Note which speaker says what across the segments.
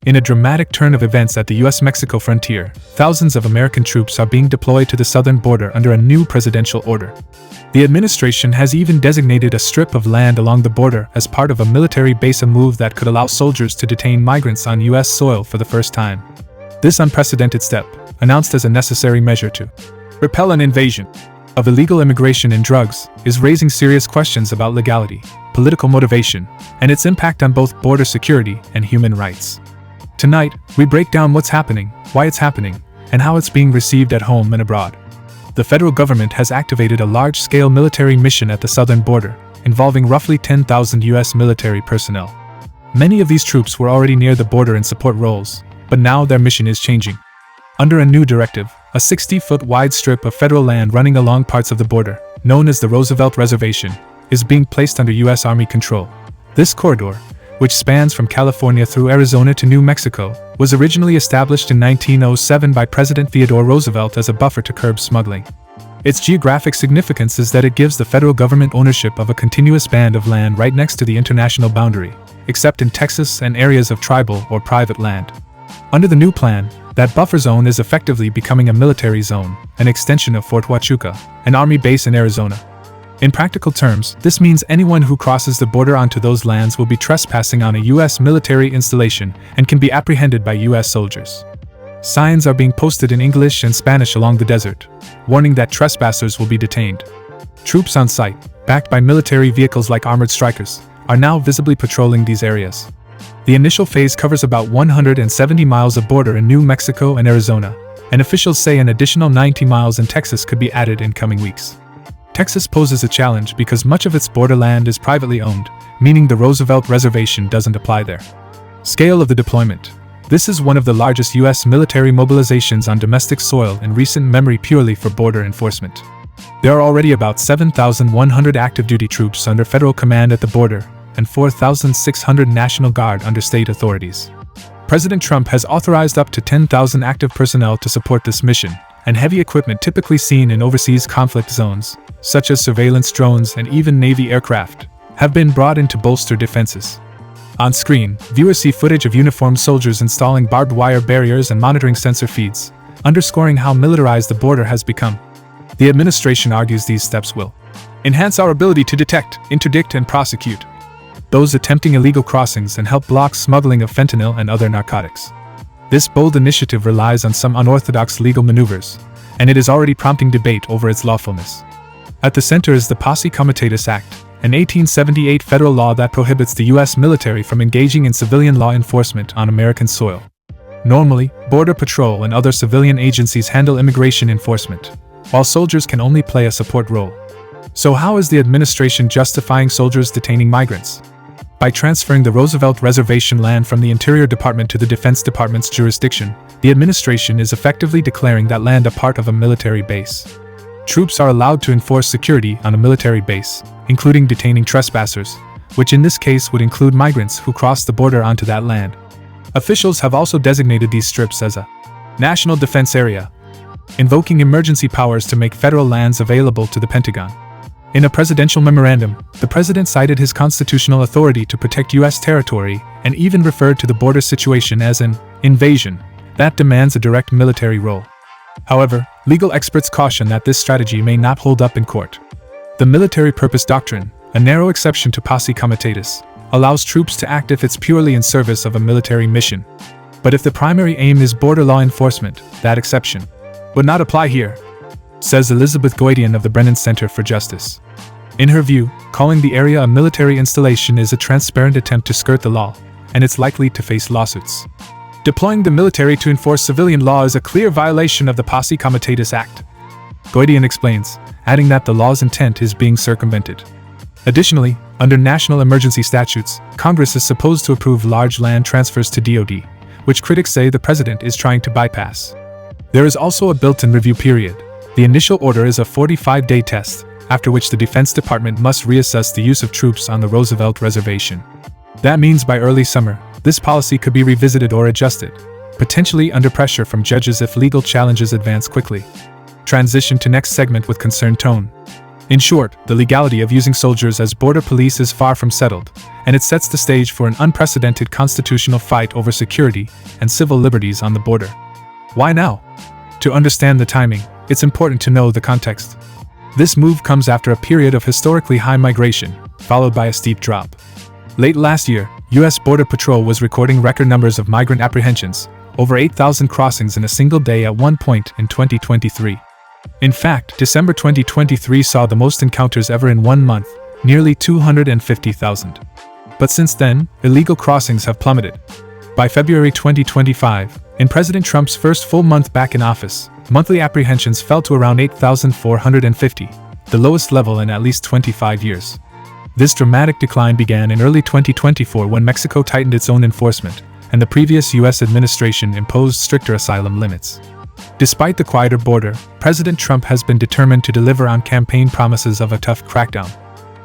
Speaker 1: In a dramatic turn of events at the US-Mexico frontier, thousands of American troops are being deployed to the southern border under a new presidential order. The administration has even designated a strip of land along the border as part of a military base, a move that could allow soldiers to detain migrants on US soil for the first time. This unprecedented step, announced as a necessary measure to repel an invasion of illegal immigration and drugs, is raising serious questions about legality, political motivation, and its impact on both border security and human rights. Tonight, we break down what's happening, why it's happening, and how it's being received at home and abroad. The federal government has activated a large-scale military mission at the southern border, involving roughly 10,000 U.S. military personnel. Many of these troops were already near the border in support roles, but now their mission is changing. Under a new directive, a 60-foot wide strip of federal land running along parts of the border, known as the Roosevelt Reservation, is being placed under U.S. Army control. This corridor, which spans from California through Arizona to New Mexico, was originally established in 1907 by President Theodore Roosevelt as a buffer to curb smuggling. Its geographic significance is that it gives the federal government ownership of a continuous band of land right next to the international boundary, except in Texas and areas of tribal or private land. Under the new plan, that buffer zone is effectively becoming a military zone, an extension of Fort Huachuca, an army base in Arizona. In practical terms, this means anyone who crosses the border onto those lands will be trespassing on a U.S. military installation and can be apprehended by U.S. soldiers. Signs are being posted in English and Spanish along the desert, warning that trespassers will be detained. Troops on site, backed by military vehicles like armored Strykers, are now visibly patrolling these areas. The initial phase covers about 170 miles of border in New Mexico and Arizona, and officials say an additional 90 miles in Texas could be added in coming weeks. Texas poses a challenge because much of its borderland is privately owned, meaning the Roosevelt Reservation doesn't apply there. Scale of the deployment. This is one of the largest U.S. military mobilizations on domestic soil in recent memory purely for border enforcement. There are already about 7,100 active duty troops under federal command at the border, and 4,600 National Guard under state authorities. President Trump has authorized up to 10,000 active personnel to support this mission, and heavy equipment typically seen in overseas conflict zones, such as surveillance drones and even Navy aircraft, have been brought in to bolster defenses. On screen, viewers see footage of uniformed soldiers installing barbed wire barriers and monitoring sensor feeds, underscoring how militarized the border has become. The administration argues these steps will enhance our ability to detect, interdict, and prosecute those attempting illegal crossings and help block smuggling of fentanyl and other narcotics. This bold initiative relies on some unorthodox legal maneuvers, and it is already prompting debate over its lawfulness. At the center is the Posse Comitatus Act, an 1878 federal law that prohibits the U.S. military from engaging in civilian law enforcement on American soil. Normally, Border Patrol and other civilian agencies handle immigration enforcement, while soldiers can only play a support role. So how is the administration justifying soldiers detaining migrants? By transferring the Roosevelt Reservation land from the Interior Department to the Defense Department's jurisdiction, the administration is effectively declaring that land a part of a military base. Troops are allowed to enforce security on a military base, including detaining trespassers, which in this case would include migrants who cross the border onto that land. Officials have also designated these strips as a national defense area, invoking emergency powers to make federal lands available to the Pentagon. In a presidential memorandum, the president cited his constitutional authority to protect U.S. territory and even referred to the border situation as an invasion that demands a direct military role. However, legal experts caution that this strategy may not hold up in court. The military purpose doctrine, a narrow exception to Posse Comitatus, allows troops to act if it's purely in service of a military mission. But if the primary aim is border law enforcement, that exception would not apply here, says Elizabeth Goidian of the Brennan Center for Justice. In her view, calling the area a military installation is a transparent attempt to skirt the law, and it's likely to face lawsuits. Deploying the military to enforce civilian law is a clear violation of the Posse Comitatus Act, Goidian explains, adding that the law's intent is being circumvented. Additionally, under national emergency statutes, Congress is supposed to approve large land transfers to DoD, which critics say the president is trying to bypass. There is also a built-in review period. The initial order is a 45-day test, after which the Defense Department must reassess the use of troops on the Roosevelt Reservation. That means by early summer, this policy could be revisited or adjusted, potentially under pressure from judges if legal challenges advance quickly. Transition to next segment with concerned tone. In short, the legality of using soldiers as border police is far from settled, and it sets the stage for an unprecedented constitutional fight over security and civil liberties on the border. Why now? To understand the timing, it's important to know the context. This move comes after a period of historically high migration, followed by a steep drop. Late last year, U.S. Border Patrol was recording record numbers of migrant apprehensions, over 8,000 crossings in a single day at one point in 2023. In fact, December 2023 saw the most encounters ever in 1 month, nearly 250,000. But since then, illegal crossings have plummeted. By February 2025, in President Trump's first full month back in office, monthly apprehensions fell to around 8,450, the lowest level in at least 25 years. This dramatic decline began in early 2024 when Mexico tightened its own enforcement, and the previous U.S. administration imposed stricter asylum limits. Despite the quieter border, President Trump has been determined to deliver on campaign promises of a tough crackdown.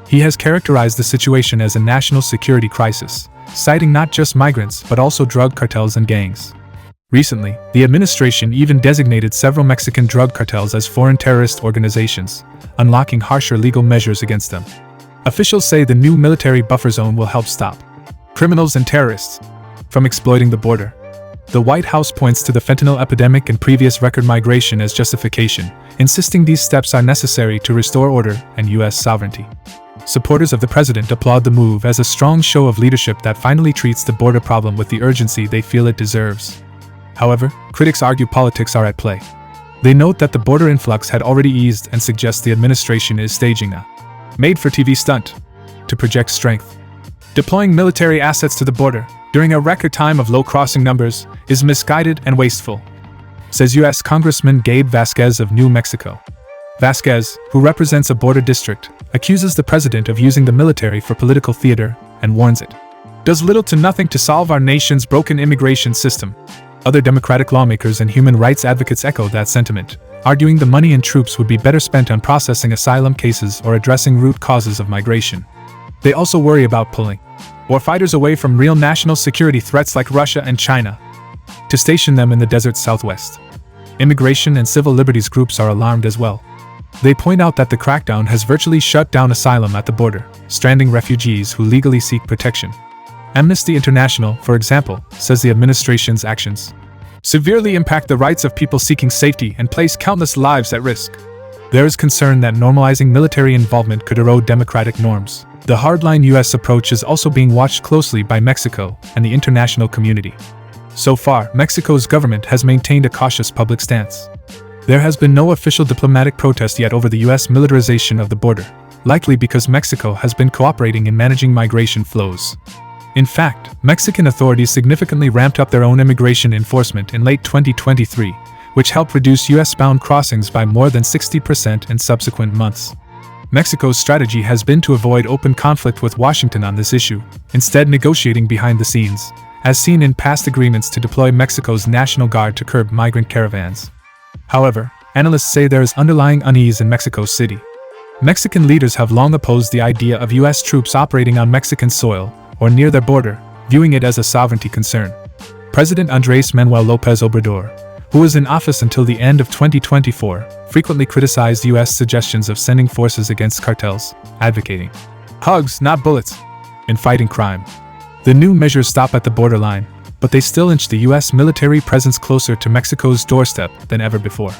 Speaker 1: He has characterized the situation as a national security crisis, citing not just migrants but also drug cartels and gangs. Recently, the administration even designated several Mexican drug cartels as foreign terrorist organizations, unlocking harsher legal measures against them. Officials say the new military buffer zone will help stop criminals and terrorists from exploiting the border. The White House points to the fentanyl epidemic and previous record migration as justification, insisting these steps are necessary to restore order and U.S. sovereignty. Supporters of the president applaud the move as a strong show of leadership that finally treats the border problem with the urgency they feel it deserves. However, critics argue politics are at play. They note that the border influx had already eased and suggest the administration is staging a made-for-TV stunt to project strength. Deploying military assets to the border during a record time of low crossing numbers is misguided and wasteful, says U.S. Congressman Gabe Vasquez of New Mexico. Vasquez, who represents a border district, accuses the president of using the military for political theater and warns it does little to nothing to solve our nation's broken immigration system. Other Democratic lawmakers and human rights advocates echo that sentiment, arguing the money and troops would be better spent on processing asylum cases or addressing root causes of migration. They also worry about pulling war fighters away from real national security threats like Russia and China to station them in the desert Southwest. Immigration and civil liberties groups are alarmed as well. They point out that the crackdown has virtually shut down asylum at the border, stranding refugees who legally seek protection. Amnesty International, for example, says the administration's actions severely impact the rights of people seeking safety and place countless lives at risk. There is concern that normalizing military involvement could erode democratic norms. The hardline U.S. approach is also being watched closely by Mexico and the international community. So far, Mexico's government has maintained a cautious public stance. There has been no official diplomatic protest yet over the U.S. militarization of the border, likely because Mexico has been cooperating in managing migration flows. In fact, Mexican authorities significantly ramped up their own immigration enforcement in late 2023, which helped reduce U.S.-bound crossings by more than 60% in subsequent months. Mexico's strategy has been to avoid open conflict with Washington on this issue, instead negotiating behind the scenes, as seen in past agreements to deploy Mexico's National Guard to curb migrant caravans. However, analysts say there is underlying unease in Mexico City. Mexican leaders have long opposed the idea of U.S. troops operating on Mexican soil or near their border, viewing it as a sovereignty concern. President Andrés Manuel López Obrador, who was in office until the end of 2024, frequently criticized U.S. suggestions of sending forces against cartels, advocating hugs, not bullets, in fighting crime. The new measures stop at the borderline, but they still inch the U.S. military presence closer to Mexico's doorstep than ever before.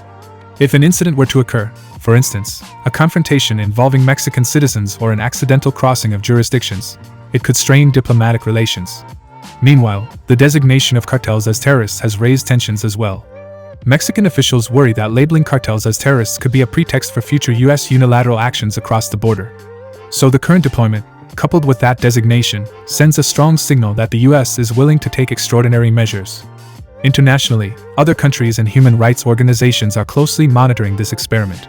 Speaker 1: If an incident were to occur, for instance, a confrontation involving Mexican citizens or an accidental crossing of jurisdictions, it could strain diplomatic relations. Meanwhile, the designation of cartels as terrorists has raised tensions as well. Mexican officials worry that labeling cartels as terrorists could be a pretext for future U.S. unilateral actions across the border. So the current deployment, coupled with that designation, sends a strong signal that the U.S. is willing to take extraordinary measures. Internationally, other countries and human rights organizations are closely monitoring this experiment.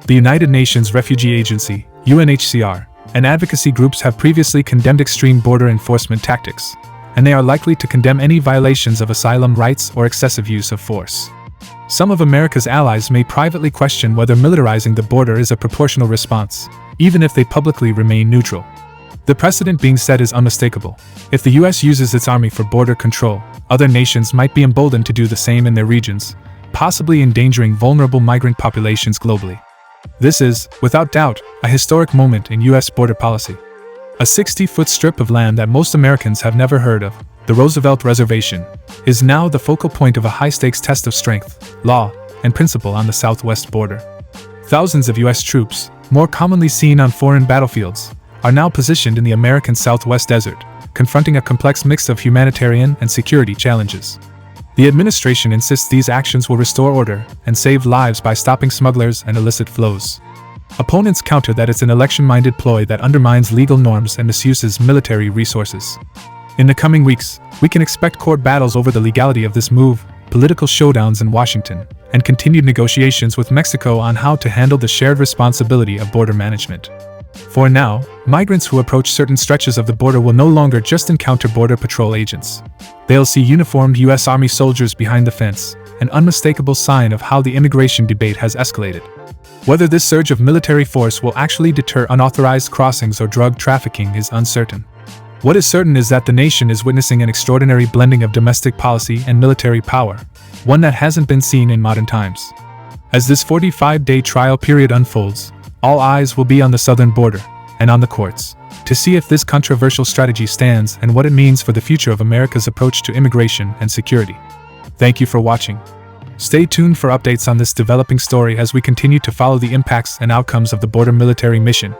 Speaker 1: The United Nations Refugee Agency, UNHCR, and advocacy groups have previously condemned extreme border enforcement tactics, and they are likely to condemn any violations of asylum rights or excessive use of force. Some of America's allies may privately question whether militarizing the border is a proportional response, even if they publicly remain neutral. The precedent being set is unmistakable. If the U.S. uses its army for border control, other nations might be emboldened to do the same in their regions, possibly endangering vulnerable migrant populations globally. This is, without doubt, a historic moment in U.S. border policy. A 60-foot strip of land that most Americans have never heard of, the Roosevelt Reservation, is now the focal point of a high-stakes test of strength, law, and principle on the southwest border. Thousands of U.S. troops, more commonly seen on foreign battlefields, are now positioned in the American Southwest desert, confronting a complex mix of humanitarian and security challenges. The administration insists these actions will restore order and save lives by stopping smugglers and illicit flows. Opponents counter that it's an election-minded ploy that undermines legal norms and misuses military resources. In the coming weeks, we can expect court battles over the legality of this move, political showdowns in Washington, and continued negotiations with Mexico on how to handle the shared responsibility of border management. For now, migrants who approach certain stretches of the border will no longer just encounter Border Patrol agents. They'll see uniformed U.S. Army soldiers behind the fence, an unmistakable sign of how the immigration debate has escalated. Whether this surge of military force will actually deter unauthorized crossings or drug trafficking is uncertain. What is certain is that the nation is witnessing an extraordinary blending of domestic policy and military power, one that hasn't been seen in modern times. As this 45-day trial period unfolds, all eyes will be on the southern border and on the courts to see if this controversial strategy stands and what it means for the future of America's approach to immigration and security. Thank you for watching. Stay tuned for updates on this developing story as we continue to follow the impacts and outcomes of the border military mission.